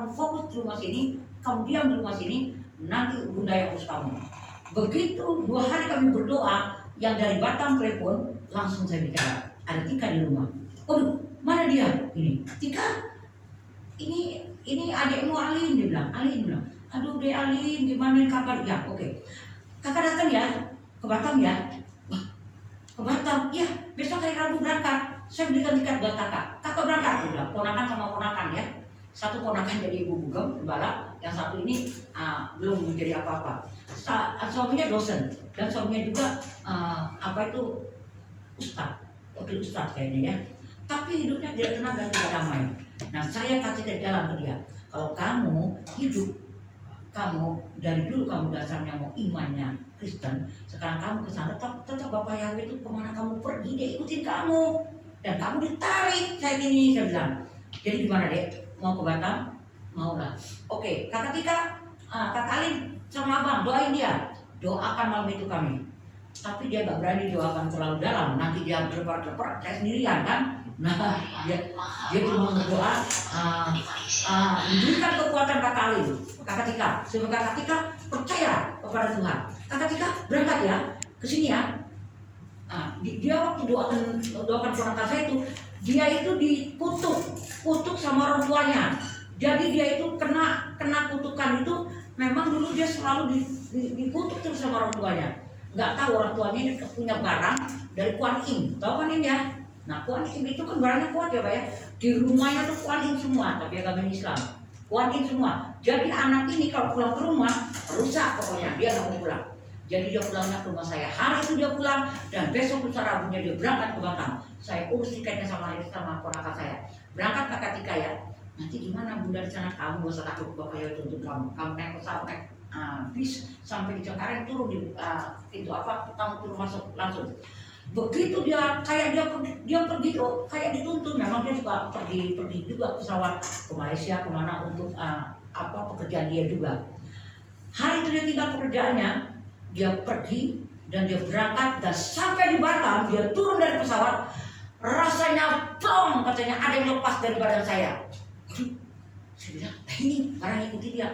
kamu fokus di rumah sini, kamu diam di rumah sini, nanti bunda yang urus kamu. Begitu 2 hari kami berdoa, yang dari Batam telepon, langsung saya bicara, ada Tika di rumah. Aduh, mana dia? Ini Tika, ini adikmu Alin, dia bilang. Alin bilang, aduh deh Alin, gimana kabar? Ya oke, kakak datang ya ke Batam ya. Wah, ke Batam? Ya, besok hari Rabu berangkat. Saya belikan tiket buat kakak. Kakak berangkat, dia bilang. Ponakan sama ponakan ya. Satu ponakan jadi ibu bugem, gembala. Yang satu ini belum menjadi apa-apa. Suaminya dosen dan suaminya juga ustaz, wakil ustaz kayaknya ya. Tapi hidupnya tidak tenang dan tidak damai. Nah, saya kasih ke jalan ke dia. Kalau kamu hidup, kamu dari dulu kamu dasarnya mau imannya Kristen, sekarang kamu ke sana tetap Bapak Yahweh itu kemana kamu pergi dia ikutin kamu dan kamu ditarik kayak gini, saya bilang. Jadi gimana dek? Mau ke Batam? Mau lah. Oke, kakak Tika, kakak Alin sama abang doain dia, doakan malam itu kami. Tapi dia gak berani doakan terlalu dalam, nanti dia berlebar-lebar kayak sendirian kan. Nah, dia cuma berdoa, memberikan kekuatan kakak Alin, kakak Tika, supaya kakak Tika percaya kepada Tuhan. Kakak Tika berangkat ya ke sini ya. Dia waktu doakan ponakan saya itu, dia itu dikutuk sama orang tuanya. Jadi dia itu kena kutukan itu, memang dulu dia selalu dikutuk terus sama orang tuanya. Nggak tahu orang tuanya ini punya barang dari Kuan Im, tahu kan ini ya? Nah, Kuan Im itu kan barangnya kuat ya Pak ya. Di rumahnya tuh Kuan Im semua, tapi agama Islam. Kuan Im semua. Jadi anak ini kalau pulang ke rumah rusak pokoknya, dia nggak mau pulang. Jadi dia pulangnya ke rumah saya. Hari itu dia pulang dan besok lusa Rabunya dia berangkat ke Batam. Saya urus tiketnya sama ponakan saya. Berangkat kakak Tika ya. Nanti gimana bunda di sana, kamu gak usah takut Bapak Yahweh tuntut kamu. Kamu naik pesawat naik bis sampai di Cengkareng, turun di pintu kamu turun masuk langsung. Begitu dia kayak dia pergi tuh kayak dituntun. Memang dia juga pergi juga pesawat ke Malaysia kemana untuk pekerjaan dia juga. Hari itu dia tinggal pekerjaannya, dia pergi dan dia berangkat dan sampai di Batam dia turun dari pesawat, rasanya plong, katanya ada yang lepas dari badan saya. Saya bilang, ini barang ikuti dia.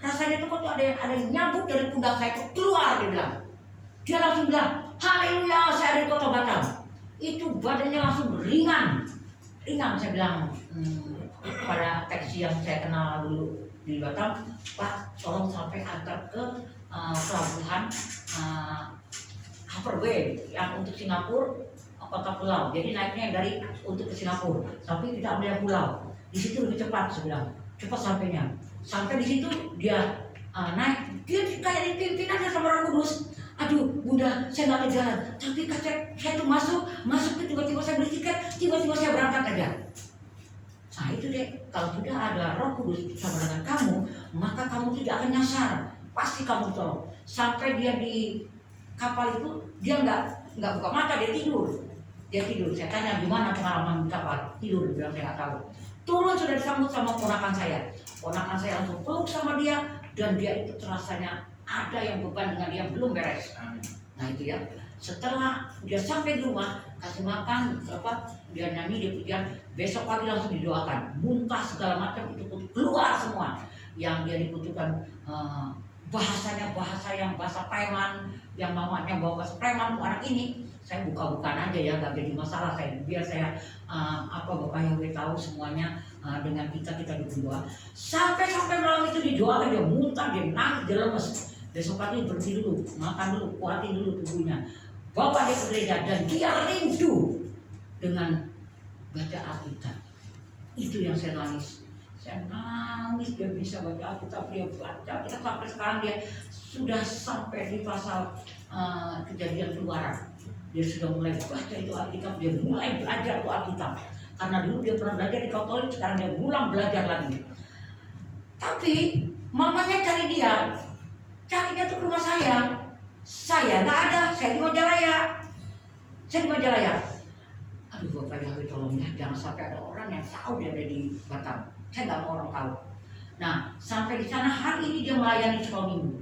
Rasanya tuh kok ada yang nyambut dari pundak saya itu keluar, dia bilang. Dia langsung bilang, haleluya, saya dari kota Batam. Itu badannya langsung ringan. Saya bilang pada taksi yang saya kenal dulu di Batam, Pak, tolong sampai antar ke pelabuhan Harbourway yang untuk Singapura, kota pulau. Jadi naiknya dari untuk ke Singapura, tapi tidak ambil pulau. Di situ lebih cepat, saya bilang. Cepat sampainya. Sampai di situ dia naik, dia kayak dipimpin aja sama Roh Kudus. Aduh, bunda, saya nggak ada jalan. Tapi saya tuh masuk tiba-tiba saya beli tiket, tiba-tiba saya berangkat aja. Nah itu deh, kalau sudah ada Roh Kudus bersama dengan kamu, maka kamu tidak akan nyasar. Pasti kamu tolong. Sampai dia di kapal itu, dia nggak buka mata, dia tidur. Saya tanya gimana pengalaman di kapal, tidur, dia bilang saya nggak tahu. Turun sudah disambut sama ponakan saya langsung peluk sama dia, dan dia itu terasanya ada yang beban dengan dia belum beres. Nah itu ya, setelah dia sampai di rumah, kasih makan, dia nyanyi, dia pujian, besok pagi langsung didoakan, muntah segala macam itu keluar semua. Yang dia dibutuhkan bahasanya bahasa preman, yang mamanya bawa bahasa preman anak ini. Saya buka-bukaan aja ya, nggak jadi masalah. Biar saya Bapak Yahweh tahu semuanya dengan kita berdoa. Sampai malam itu didoakan, dia muntah, dia nangis, dia lemes. Besok pagi berhenti dulu, makan dulu, kuatin dulu tubuhnya. Bawa dia ke gereja dan dia rindu dengan baca Alkitab. Itu yang saya nangis. Dia bisa baca Alkitab, dia baca. Kita sampai sekarang dia sudah sampai di pasal Kejadian Keluaran. Dia sudah mulai baca itu Alkitab, dia mulai belajar itu Alkitab. Karena dulu dia pernah belajar di Katolik, sekarang dia pulang belajar lagi. Tapi mamanya carinya tuh ke rumah saya. Saya nggak ada, saya di Majalaya. Aduh Bapak Yahweh tolong ya, jangan sampai ada orang yang tahu dia ada di Batam. Saya nggak mau orang tahu. Nah sampai di sana hari ini dia melayani sekolah minggu.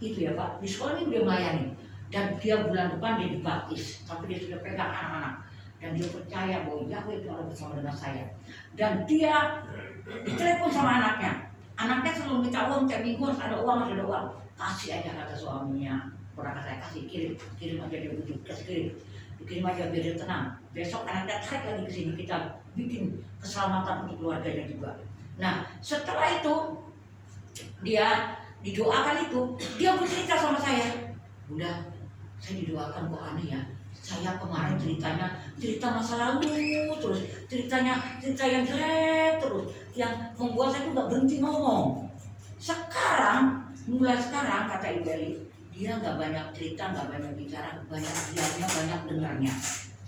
Itu ya Pak, di sekolah minggu dia melayani. Dan dia bulan depan dia dibaptis, tapi dia sudah pegang anak-anak. Dan dia percaya bahwa Yahweh itu ada bersama dengan saya. Dan dia ditelepon sama sama anaknya. Anaknya selalu minta uang tiap minggu, harus ada uang, harus ada uang. Kasih aja kata suaminya. Orang saya kasih, kirim aja dia bujuk, kasih kirim aja biar dia tenang. Besok anaknya tarik lagi ke sini, kita bikin keselamatan untuk keluarganya juga. Nah setelah itu dia didoakan itu, dia bercerita sama saya, Bunda, saya didoakan kok aneh ya. Saya kemarin cerita masa lalu terus, cerita yang jelek terus, yang membuat saya tuh gak berhenti ngomong. Mulai sekarang kata Ibu Eli, dia gak banyak cerita, gak banyak bicara, banyak diamnya, banyak dengarnya.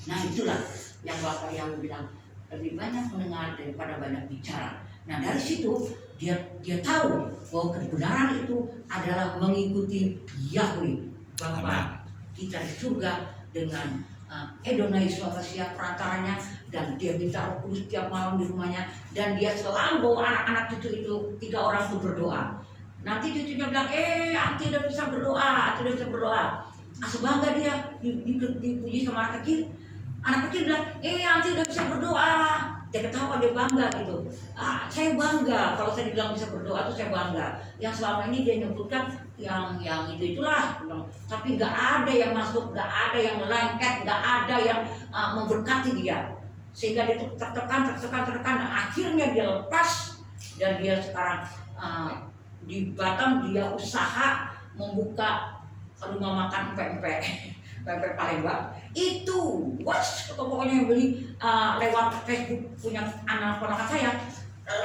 Nah itulah yang Bapak yang bilang, lebih banyak mendengar daripada banyak bicara. Nah dari situ dia tahu bahwa kebenaran itu adalah mengikuti Yahweh, bahwa kita di surga dengan Edonai Suapasia perantaranya, dan dia minta Roh Kudus tiap malam di rumahnya, dan dia selalu bawa anak-anak cucu itu 3 orang itu berdoa. Nanti cucunya bilang, Anti udah bisa berdoa, sebangga dia dipuji sama anak kecil. Anak kecil bilang, Anti udah bisa berdoa. Dia ketawa, dia bangga gitu. Saya bangga kalau saya dibilang bisa berdoa itu saya bangga. Yang selama ini dia nyebutkan yang itulah, tapi nggak ada yang masuk, nggak ada yang lengket, nggak ada yang memberkati dia. Sehingga dia tuh tertekan. Akhirnya dia lepas, dan dia sekarang di Batam dia usaha membuka rumah makan pempek Palembang. Itu pokoknya yang beli lewat Facebook punya anak ponakan saya,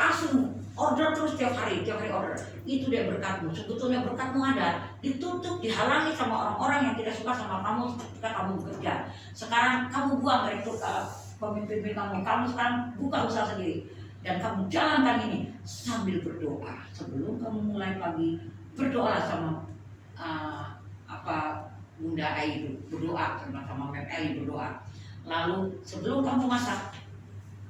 langsung order terus tiap hari order. Itu dia berkatmu. Sebetulnya berkatmu ada, ditutup, dihalangi sama orang-orang yang tidak suka sama kamu ketika kamu bekerja. Sekarang kamu buang direktur pemimpin kamu sekarang buka usaha sendiri, dan kamu jalankan ini sambil berdoa. Sebelum kamu mulai pagi, berdoa sama Bunda Ai itu, berdoa sama Mem Eli, berdoa. Lalu sebelum kamu masak,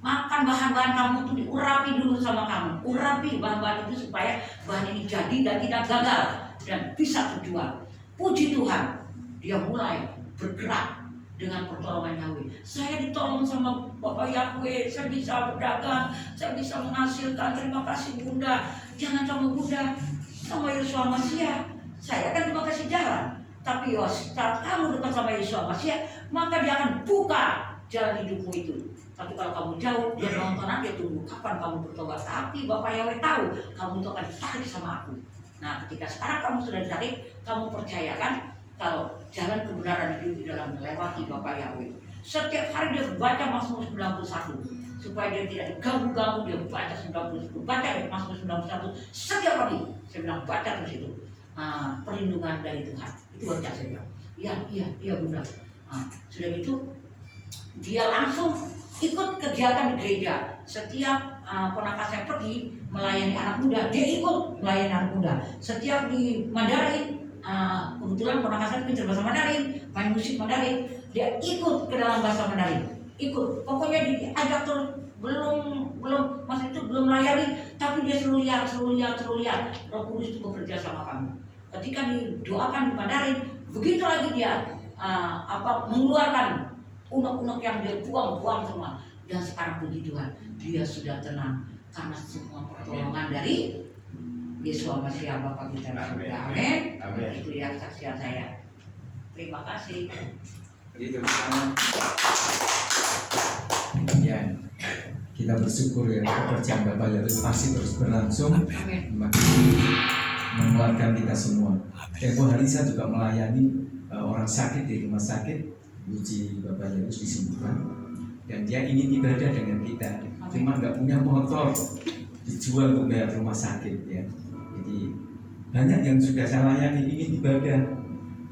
makan bahan-bahan kamu itu diurapi dulu sama kamu. Urapi bahan-bahan itu supaya bahan ini jadi dan tidak gagal dan bisa terjual. Puji Tuhan, dia mulai bergerak dengan pertolongan Yahweh. Saya ditolong sama Bapak Yahweh, saya bisa berdagang, saya bisa menghasilkan. Terima kasih Bunda. Jangan sama Bunda, sama Yeshua Mashiach. Saya kan cuma kasih jalan, tapi saat kamu dekat sama Yeshua Mashiach, maka dia akan buka jalan hidupmu itu. Tapi kalau kamu jauh, dia nonton aja, tunggu kapan kamu bertobat. Tapi Bapak Yahweh tahu kamu itu akan ditarik sama aku. Nah ketika sekarang kamu sudah ditarik, kamu percayakan kalau jalan kebenaran itu di dalam melewati Bapak Yahweh. Setiap hari dia baca Mazmur 91 supaya dia tidak diganggu-ganggu. Dia baca 91, baca Mazmur 91 setiap hari. Saya bilang baca terus itu. Perlindungan dari Tuhan itu baca, saya bilang iya Bunda. Sudah gitu dia langsung ikut kegiatan di gereja. Setiap ponakan saya pergi melayani anak muda, dia ikut melayani anak muda. Setiap di Mandarin, kebetulan ponakan saya pintar bahasa Mandarin, main musik Mandarin, dia ikut ke dalam bahasa Mandarin, ikut. Pokoknya diajak terus. Belum masa itu belum melayani, tapi dia selalu lihat Roh Kudus itu bekerja sama kamu. Ketika didoakan di Mandarin, begitu lagi dia mengeluarkan unek-unek yang dia buang semua. Dan sekarang puji Tuhan, dia sudah tenang karena semua pertolongan dari Yeshua Mashiach Bapa kita. Amin. Itu ya kesaksian saya. Terima kasih. Itu ya, kita bersyukur ya, pekerjaan Bapak Yahweh pasti terus berlangsung, menguatkan kita semua. Tempoh hari saya juga melayani orang sakit di rumah sakit, puji Bapak Yahweh disembuhkan, dan dia ingin ibadah dengan kita, cuma nggak punya motor, dijual untuk bayar rumah sakit ya. Jadi banyak yang sudah saya layani ingin ibadah,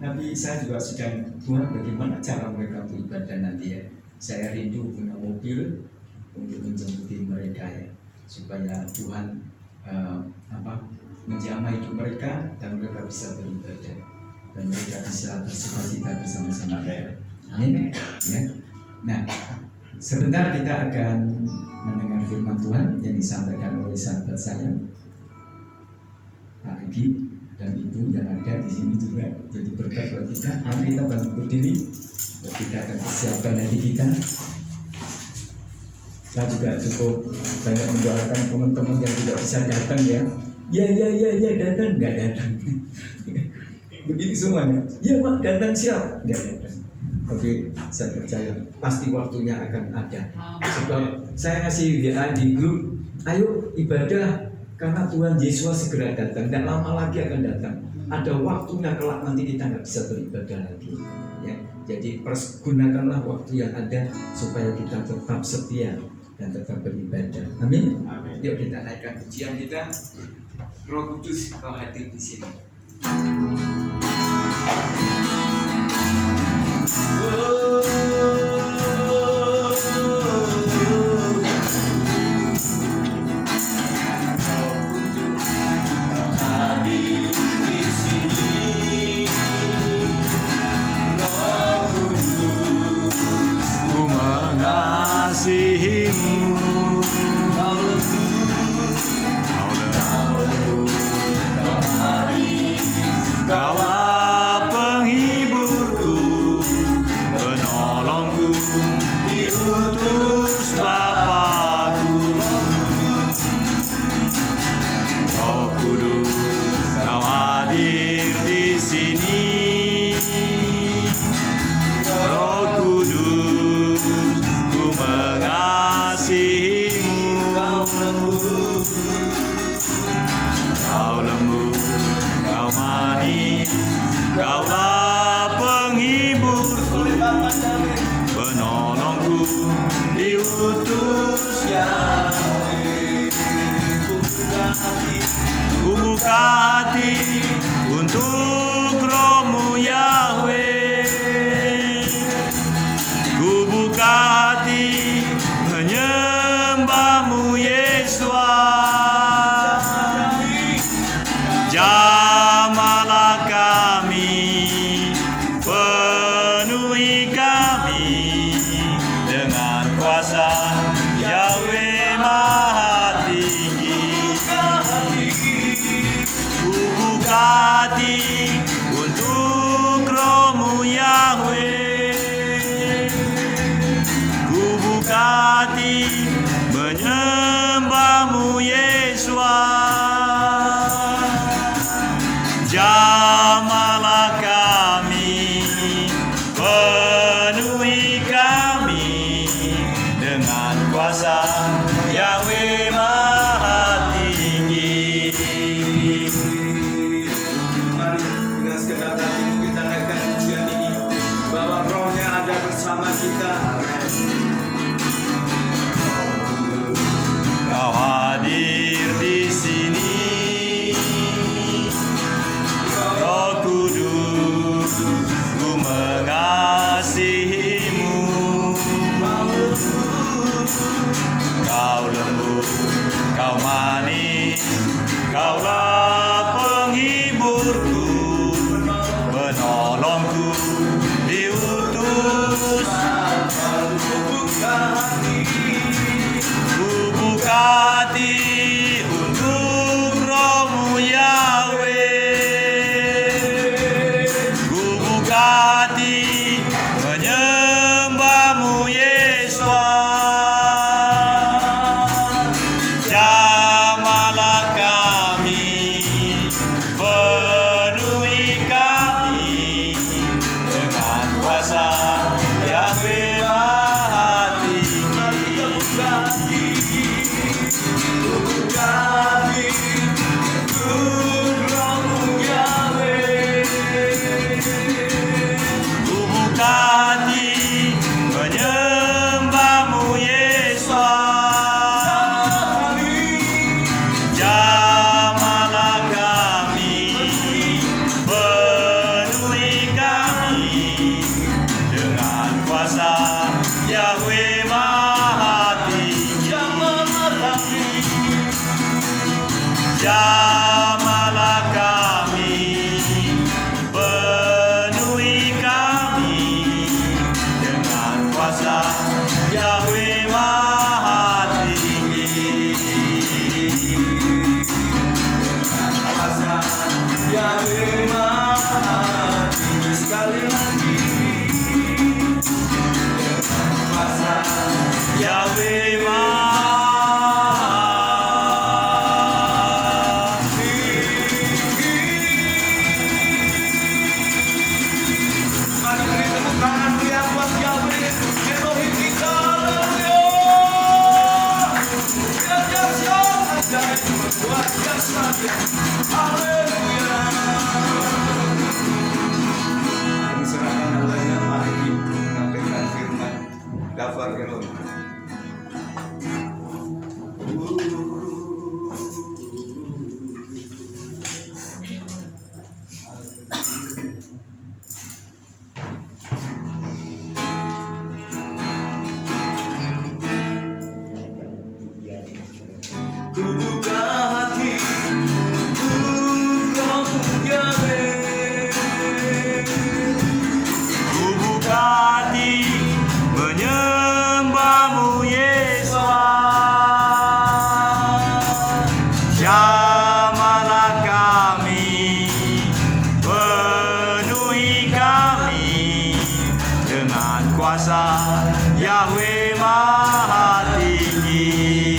tapi saya juga sedang Tuhan bagaimana cara mereka untuk ibadah nanti ya. Saya rindu punya mobil untuk menjemput mereka ya, supaya Tuhan menjamah hidup mereka dan mereka bisa beribadah dan mereka bisa bersukacita bersama-sama ya. Amin. Ya. Nah, sebentar kita akan mendengar firman Tuhan yang disampaikan oleh sahabat saya, Pak Egi dan Ibu yang ada di sini juga jadi berkat buat kita. Mari kita bantu berdiri, kita akan persiapkan hati kita. Saya juga cukup banyak mendoakan teman-teman yang tidak bisa datang ya. Ya datang, nggak datang. Begitu semuanya. Ya Pak datang siap, nggak datang. Tapi saya percaya pasti waktunya akan ada. Sebab saya ngasih WA di grup, ayo ibadah karena Tuhan Yesus segera datang. Dan lama lagi akan datang. Ada waktunya kelak nanti kita nggak bisa beribadah lagi. Ya, jadi gunakanlah waktu yang ada supaya kita tetap setia dan tetap beribadah. Amin. Yuk kita naikkan pujian kita. Roh Kudus kau hadir di sini. Kaulah penghiburku, penolongku, diutus Bapa-Ku. Roh Kudus, Kau hadir di sini. Roh Kudus, Ku mengasihimu. Kau lembut, Kau manis, Kaulah penghiburku, penolongku, diutus Yahweh. Ku buka hati untuk Roh-Mu Yahweh. Ku buka hati menyembah-Mu Yesus. Jamahlah kami, penuhi kami dengan kuasa Yahweh Maha Tinggi. Ku buka hati untuk Roh-Mu Yahweh. Ku buka hati menyembah-Mu Yesus. Jamahlah kami, penuhi kami dengan kuasa Yahweh Maha Tinggi. Mari dengan segenap hati kita naikkan pujian ini, bahwa Roh-Nya ada bersama kita. Kau hadir di sini. Roh Kudus, Ku mengasihimu. Kau lembut, Kau manis, Kaulah penghiburku, penolongku, diutus. Ku buka hati untuk Roh-Mu Yahweh. Ku buka hati menyembah-Mu Yesus. Jamahlah kami, penuhi kami dengan kuasa Yahweh Maha Tinggi. Ku buka hati menyembah-Mu Yesus. Jamahlah kami, penuhi kami dengan kuasa Yahweh Maha Tinggi. Jamahlah kami, penuhi kami dengan kuasa Yahweh Maha Tinggi. Kuasa Yahweh Maha Tinggi. Sekali lagi, kuasa Yahweh Maha Tuhan luar biasa. Haleluya. Kami serahkan Anda, mari menyampaikan firman. Daftar Elon. Kubuka hati untuk Yahweh. Kubuka hati menyembahmu Yesus. Jamalah kami, penuhi kami dengan kuasa Yahweh Maha Tinggi.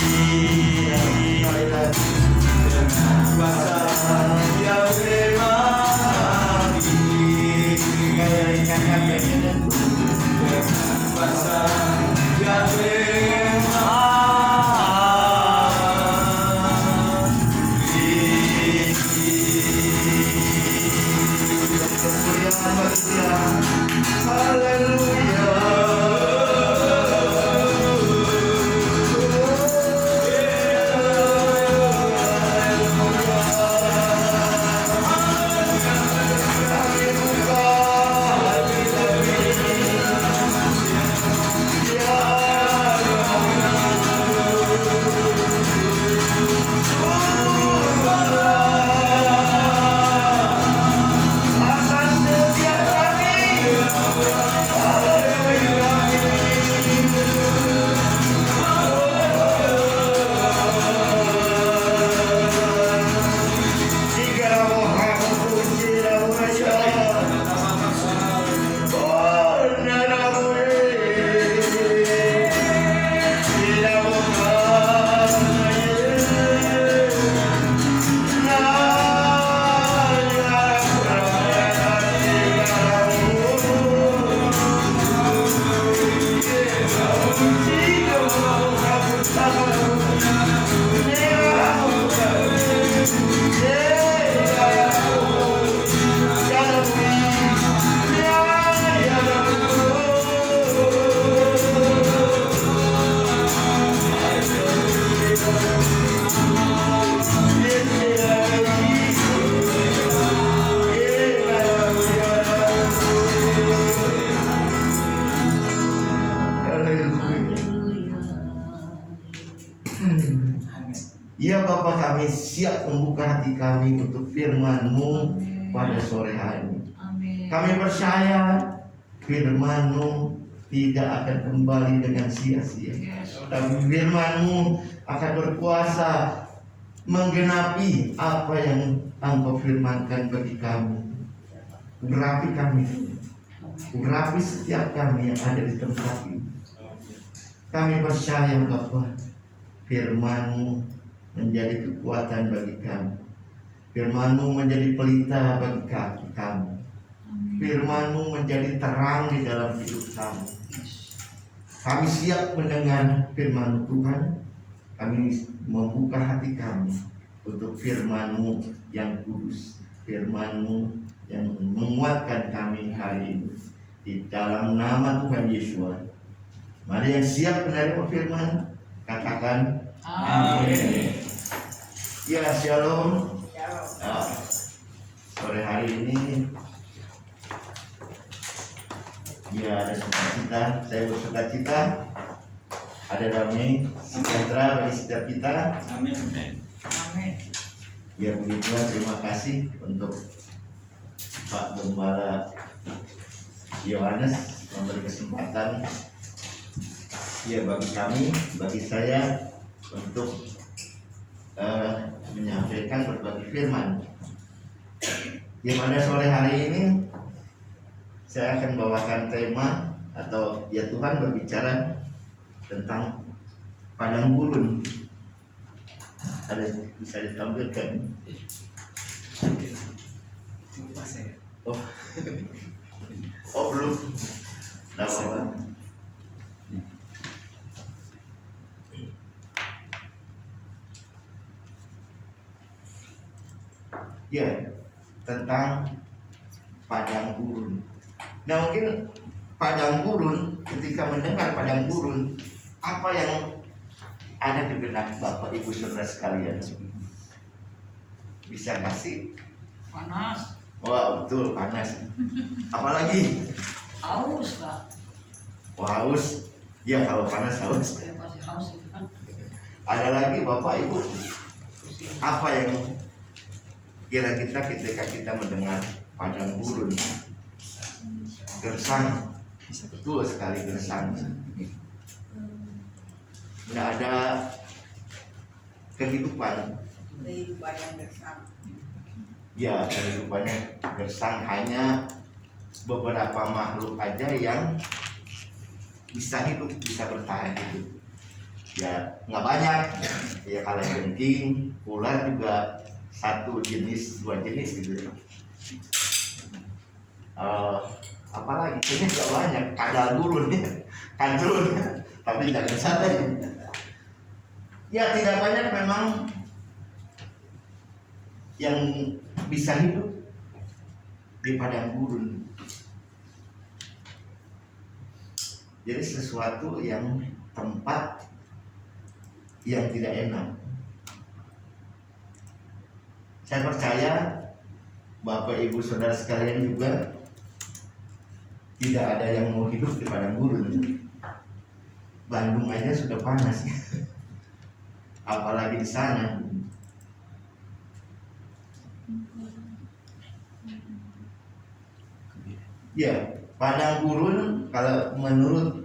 Ya Bapa, kami siap membuka hati kami untuk firman-Mu pada sore hari ini. Amin. Kami percaya firman-Mu tidak akan kembali dengan sia-sia. Tapi firman-Mu akan berkuasa menggenapi apa yang Engkau firmankan bagi kami. Urapi kami, urapi setiap kami yang ada di tempat ini. Kami percaya Bapa, firman-Mu menjadi kekuatan bagi kami. Firman-Mu menjadi pelita bagi kaki kami. Firman-Mu menjadi terang di dalam hidup kami. Kami siap mendengar firman Tuhan. Kami membuka hati kami untuk firman-Mu yang kudus, firman-Mu yang menguatkan kami hari ini. Di dalam nama Tuhan Yesus. Mari yang siap menerima firman, katakan amin. Ya, shalom. Nah, sore hari ini ya ada sukacita, saya bersukacita, ada damai sejahtera bagi setiap kita. Amin. Amin. Ya puji Tuhan, terima kasih untuk Pak Gembala Yohanes memberi kesempatan ya bagi kami, bagi saya untuk menyampaikan berbagai firman. Di pada sore hari ini saya akan bawakan tema atau ya Tuhan berbicara tentang padang gurun. Ada bisa ditampilkan? Lupa saya. Oh belum. Tidak apa-apa. Ya, tentang padang gurun. Nah, mungkin padang gurun, ketika mendengar padang gurun, apa yang ada di benak Bapak Ibu Saudara sekalian? Bisa kasih? Panas, Wah, betul, panas. Apalagi? haus Kak. Wah, haus. Ya, kalau panas haus. Saya pasti haus itu kan. Ada lagi Bapak Ibu, apa yang kira kita ketika kita mendengar padang gurun? Gersang. Betul sekali, gersang. Tidak ada kehidupan. Kehidupan yang bersama. Ya, kehidupannya gersang, hanya beberapa makhluk aja yang bisa hidup, bisa bertahan hidup. Ya, nggak banyak. Ya, kalau jengking, ular juga satu jenis, dua jenis gitu. Apalagi kayaknya nggak banyak. Kadal gurun ya, kandrun. Tapi jangan santai. Ya, tidak banyak memang yang bisa hidup di padang gurun. Jadi sesuatu yang tempat yang tidak enak. Saya percaya Bapak Ibu Saudara sekalian juga tidak ada yang mau hidup di padang gurun. Bandung aja sudah panas, apalagi di sana. Ya, padang gurun kalau menurut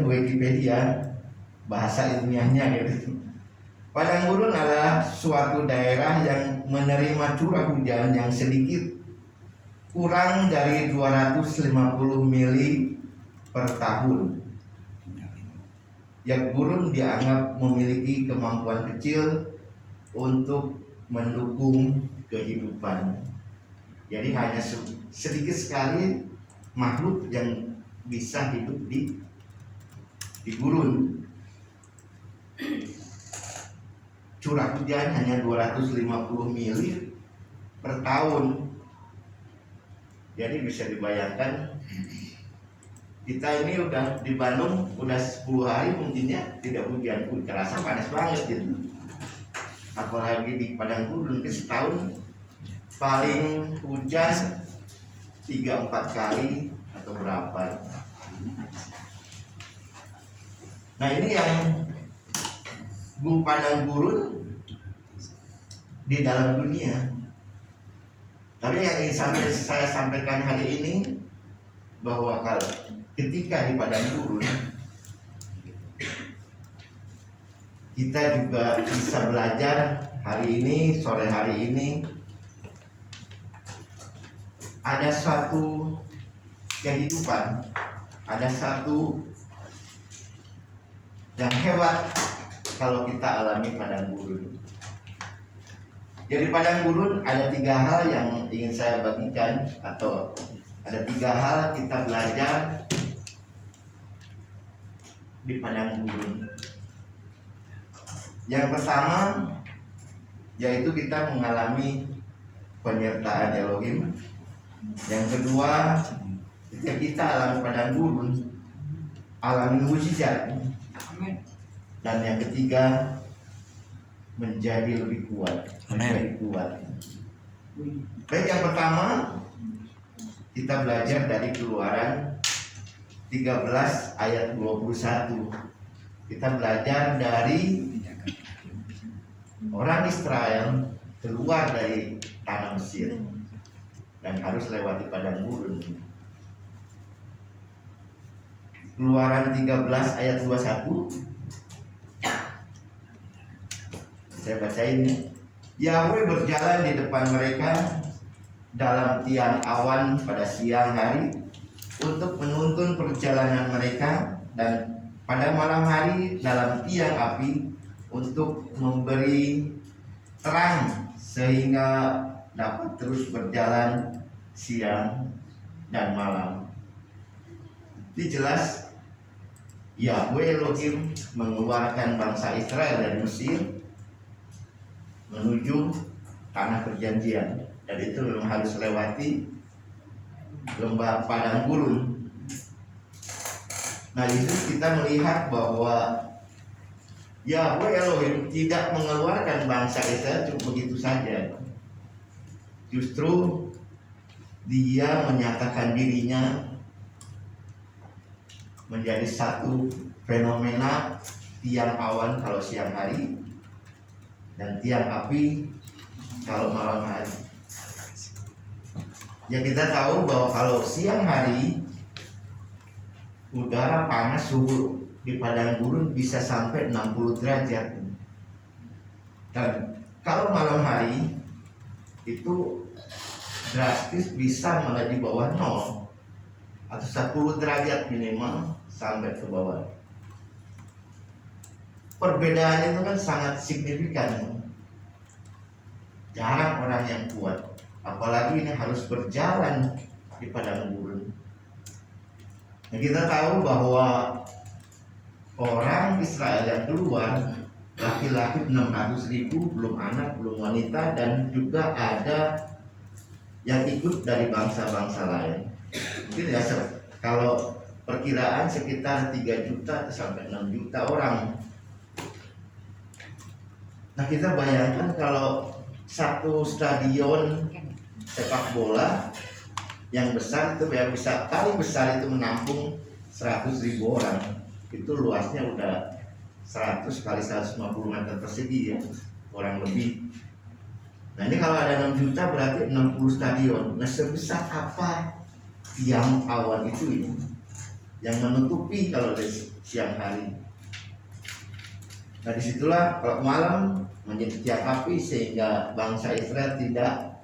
Wikipedia, bahasa ilmiahnya gitu. Padang gurun adalah suatu daerah yang menerima curah hujan yang sedikit kurang dari 250 mili per tahun. Yang gurun dianggap memiliki kemampuan kecil untuk mendukung kehidupan. Jadi hanya sedikit sekali makhluk yang bisa hidup di gurun. Curah hujan hanya 250 mili per tahun. Jadi bisa dibayangkan, kita ini udah di Bandung udah 10 hari mungkinnya tidak hujan pun, terasa panas banget gitu. Apalagi di padang gurun setahun paling hujan 3-4 kali atau berapa. Nah, ini yang padang gurun di dalam dunia. Tapi yang ingin saya sampaikan hari ini, bahwa kalau ketika di padang gurun, kita juga bisa belajar hari ini, sore hari ini, ada suatu kehidupan, ada satu yang hebat kalau kita alami padang gurun. Jadi padang gurun ada 3 hal yang ingin saya bagikan, atau ada 3 hal kita belajar di padang gurun. Yang pertama yaitu kita mengalami penyertaan Elohim. Yang kedua, ketika kita alami padang gurun, alami mujizat. Amin. Dan yang ketiga, menjadi lebih kuat. Menjadi kuat. Baik, yang pertama kita belajar dari Keluaran 13 ayat 21. Kita belajar dari orang Israel keluar dari tanah Mesir dan harus lewati padang gurun. Keluaran 13 ayat 21. Saya bacain. Yahweh berjalan di depan mereka dalam tiang awan pada siang hari untuk menuntun perjalanan mereka, dan pada malam hari dalam tiang api untuk memberi terang sehingga dapat terus berjalan siang dan malam. Ini jelas Yahweh Elohim mengeluarkan bangsa Israel dari Mesir menuju tanah perjanjian, dan itu memang harus lewati lembah padang gurun. Nah, itu kita melihat bahwa Yahweh Elohim tidak mengeluarkan bangsa Israel cuma begitu saja. Justru Dia menyatakan dirinya menjadi satu fenomena tiang awan kalau siang hari dan tiang api kalau malam hari. Ya, kita tahu bahwa kalau siang hari udara panas, suhu di padang gurun bisa sampai 60 derajat. Dan kalau malam hari itu drastis bisa malah di bawah 0 atau 10 derajat minimal sampai ke bawah. Perbedaan itu kan sangat signifikan. Jarang orang yang kuat, apalagi ini harus berjalan di padang gurun. Nah, kita tahu bahwa orang Israel yang keluar, laki-laki 600.000, belum anak, belum wanita, dan juga ada yang ikut dari bangsa-bangsa lain. Mungkin ya, kalau perkiraan sekitar 3 juta sampai 6 juta orang. Nah, kita bayangkan kalau satu stadion sepak bola yang besar itu ya, bisa paling besar itu menampung 100.000 orang. Itu luasnya udah 100 kali 150 meter persegi ya, kurang lebih. Nah, ini kalau ada 6 juta berarti 60 stadion. Nah, sebesar apa tiang awan itu ini yang menutupi kalau di siang hari. Nah, disitulah kalau malam menjadi tiang api sehingga bangsa Israel tidak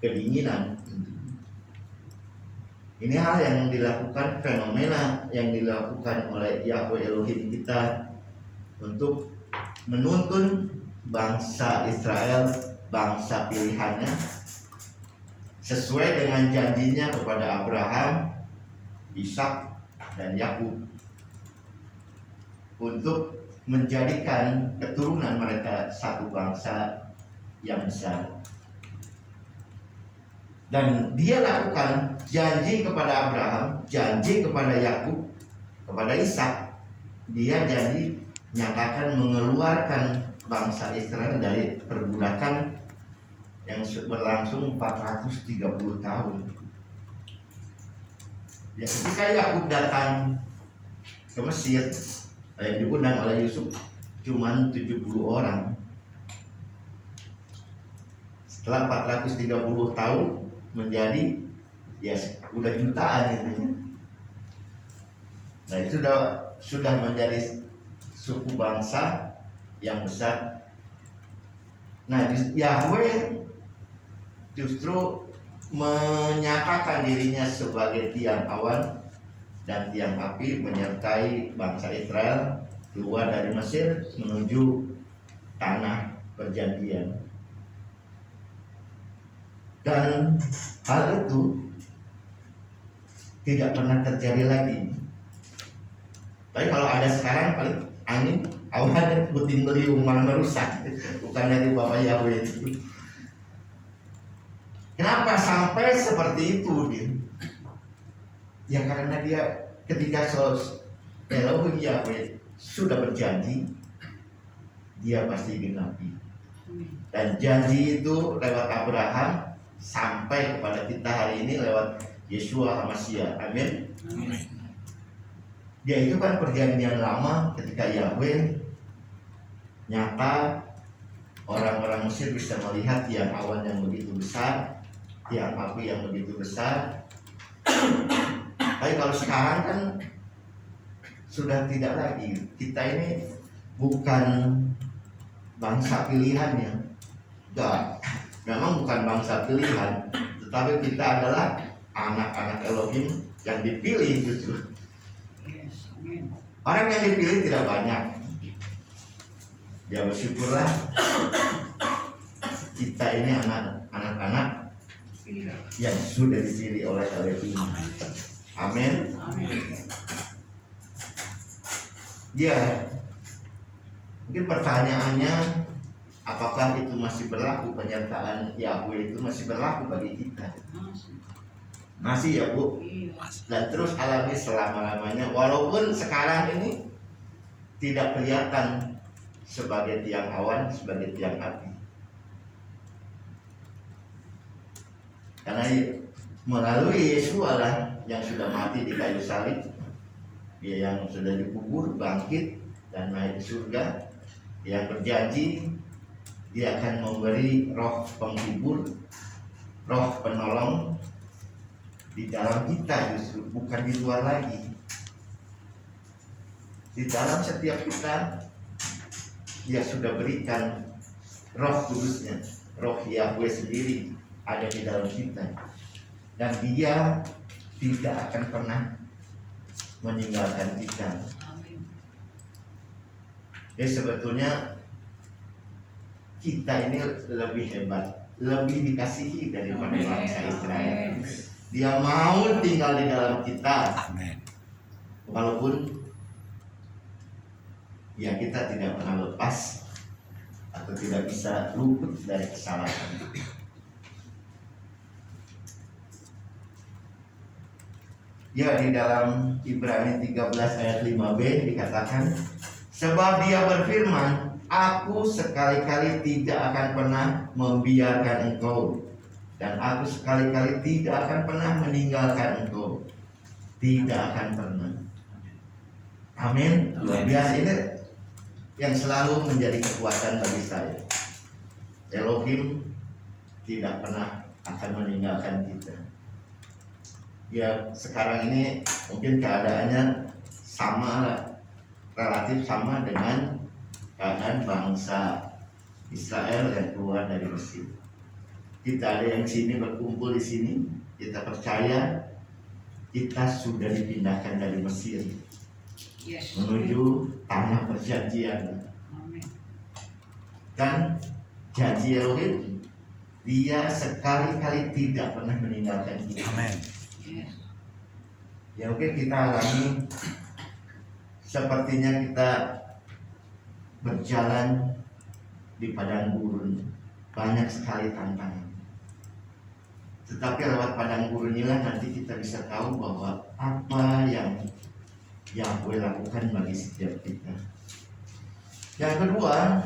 kedinginan. Ini hal yang dilakukan, fenomena yang dilakukan oleh Yahweh Elohim kita untuk menuntun bangsa Israel, bangsa pilihannya, sesuai dengan janjinya kepada Abraham, Ishak, dan Yakub, untuk menjadikan keturunan mereka satu bangsa yang besar. Dan Dia lakukan janji kepada Abraham, janji kepada Yakub, kepada Ishak. Dia janji nyatakan mengeluarkan bangsa Israel dari perbudakan yang berlangsung 430 tahun. Ya, ketika Yakub datang ke Mesir, yang diundang oleh Yusuf cuma 70 orang. Setelah 430 tahun menjadi ya udah jutaan itu. Nah, itu sudah menjadi suku bangsa yang besar. Nah, Yahweh justru menyatakan dirinya sebagai tiang awan dan tiang api menyertai bangsa Israel keluar dari Mesir menuju tanah perjanjian. Dan hal itu tidak pernah terjadi lagi. Tapi kalau ada sekarang paling angin awan puting beliung malah merusak, bukan dari Bapak Yahweh itu. Kenapa sampai seperti itu dia? Ya karena dia ketika Elohim Yahweh sudah berjanji, dia pasti genapi. Dan janji itu lewat Abraham sampai kepada kita hari ini lewat Yeshua HaMashiach. Amin. Dia itu kan perjanjian lama ketika Yahweh nyata, orang-orang Mesir bisa melihat tiang awan yang begitu besar, tiang api yang begitu besar. Tapi kalau sekarang kan sudah tidak lagi. Kita ini bukan bangsa pilihannya, enggak. Memang bukan bangsa pilihan, tetapi kita adalah anak-anak Elohim yang dipilih justru. Orang yang dipilih tidak banyak. Ya bersyukurlah kita ini anak-anak yang sudah dipilih oleh Elohim. Amin. Ya, mungkin pertanyaannya, Apakah itu masih berlaku, penyertaan Yahweh itu masih berlaku bagi kita? Masih ya Bu? Iya. Dan terus alami selama-lamanya, walaupun sekarang ini tidak kelihatan sebagai tiang awan, sebagai tiang api. Karena melalui Yesus Allah yang sudah mati di kayu salib, dia yang sudah dikubur, bangkit dan naik ke surga, yang berjanji dia akan memberi roh penghibur, roh penolong di dalam kita, justru bukan di luar lagi. Di dalam setiap kita dia sudah berikan roh kudusnya, roh Yahweh sendiri ada di dalam kita, dan dia tidak akan pernah meninggalkan kita. Amin. Jadi sebetulnya kita ini lebih hebat, lebih dikasihi daripada bangsa Israel. Dia mau tinggal di dalam kita, Amin. walaupun ya kita tidak pernah lepas atau tidak bisa luput dari kesalahan. Ya, di dalam Ibrani 13 ayat 5b dikatakan, sebab dia berfirman, aku sekali-kali tidak akan pernah membiarkan engkau, dan aku sekali-kali tidak akan pernah meninggalkan engkau. Tidak akan pernah. Amin. Luar biasa, ini yang selalu menjadi kekuatan bagi saya. Elohim tidak pernah akan meninggalkan kita. Ya, sekarang ini mungkin keadaannya sama lah, relatif sama dengan keadaan bangsa Israel yang keluar dari Mesir. Kita ada yang sini berkumpul di sini, kita percaya kita sudah dipindahkan dari Mesir Yes. menuju tanah perjanjian. Amin. Dan janji Elohim, dia sekali-kali tidak pernah meninggalkan kita. Amin. Yes. Ya oke, kita alami sepertinya kita berjalan di padang gurun, banyak sekali tantangan. Tetapi lewat padang gurun inilah nanti kita bisa tahu bahwa apa yang Yahweh lakukan bagi setiap kita. Yang kedua,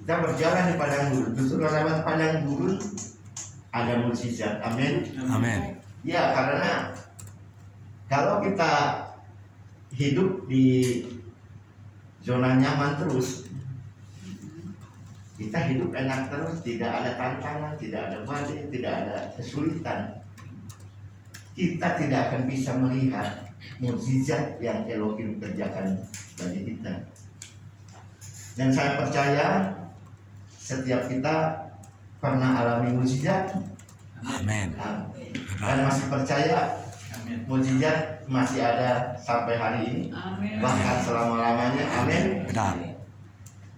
kita berjalan di padang gurun. Justru lewat padang gurun ada mukjizat. Amin. Amin. Ya, karena kalau kita hidup di zona nyaman terus, kita hidup enak terus, tidak ada tantangan, tidak ada badai, tidak ada kesulitan, kita tidak akan bisa melihat mukjizat yang Elohim kerjakan bagi kita. Dan saya percaya setiap kita pernah alami mukjizat, Amin. dan masih percaya mukjizat masih ada sampai hari ini, Amin. bahkan selama-lamanya. Amin. Benar.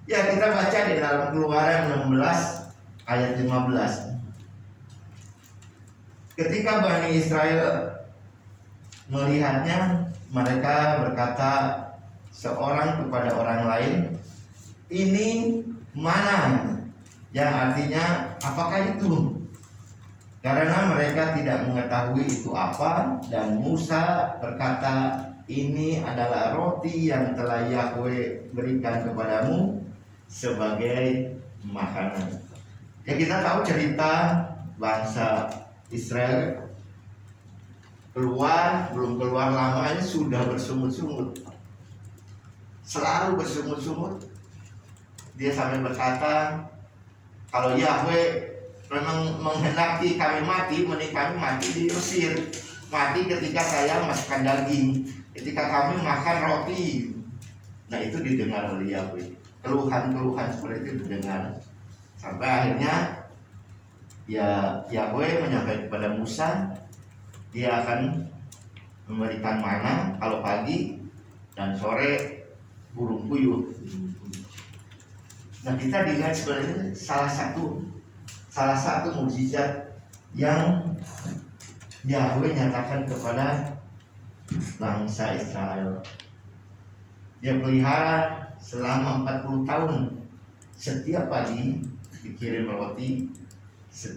Ya, kita baca di dalam Keluaran 16 ayat 15. Ketika Bani Israel melihatnya, mereka berkata seorang kepada orang lain, ini mana? Yang artinya, apakah itu? Karena mereka tidak mengetahui itu apa. Dan Musa berkata, ini adalah roti yang telah Yahweh berikan kepadamu sebagai makanan. Ya, kita tahu cerita bangsa Israel belum keluar lama ini sudah bersungut-sungut, selalu bersungut-sungut. Dia sampai berkata, kalau Yahweh memang menghendaki kami mati, mending kami mati di Mesir. Mati ketika saya makan daging, ketika kami makan roti. Nah, itu didengar oleh Yahweh. Keluhan-keluhan seperti itu didengar. Sampai akhirnya ya Yahweh menyampaikan kepada Musa, dia akan memberikan mana kalau pagi dan sore burung puyuh. Nah, kita dilihat sebenarnya salah satu mukjizat yang Yahweh nyatakan kepada bangsa Israel. Dia pelihara selama 40 tahun. Setiap pagi dikirim roti,